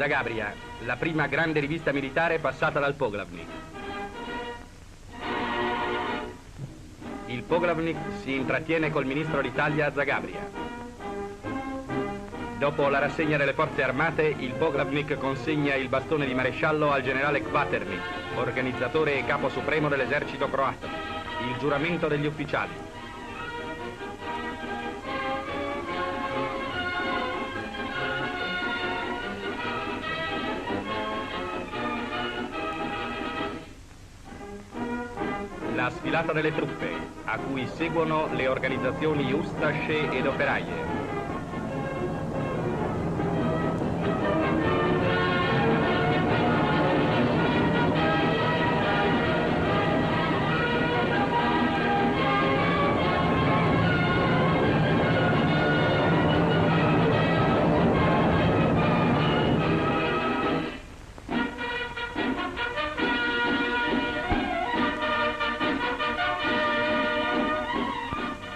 Zagabria, la prima grande rivista militare passata dal Poglavnik. Il Poglavnik si intrattiene col ministro d'Italia a Zagabria. Dopo la rassegna delle forze armate, il Poglavnik consegna il bastone di maresciallo al generale Kvaternik, organizzatore e capo supremo dell'esercito croato. Il giuramento degli ufficiali. La sfilata delle truppe, a cui seguono le organizzazioni ustasce ed operaie.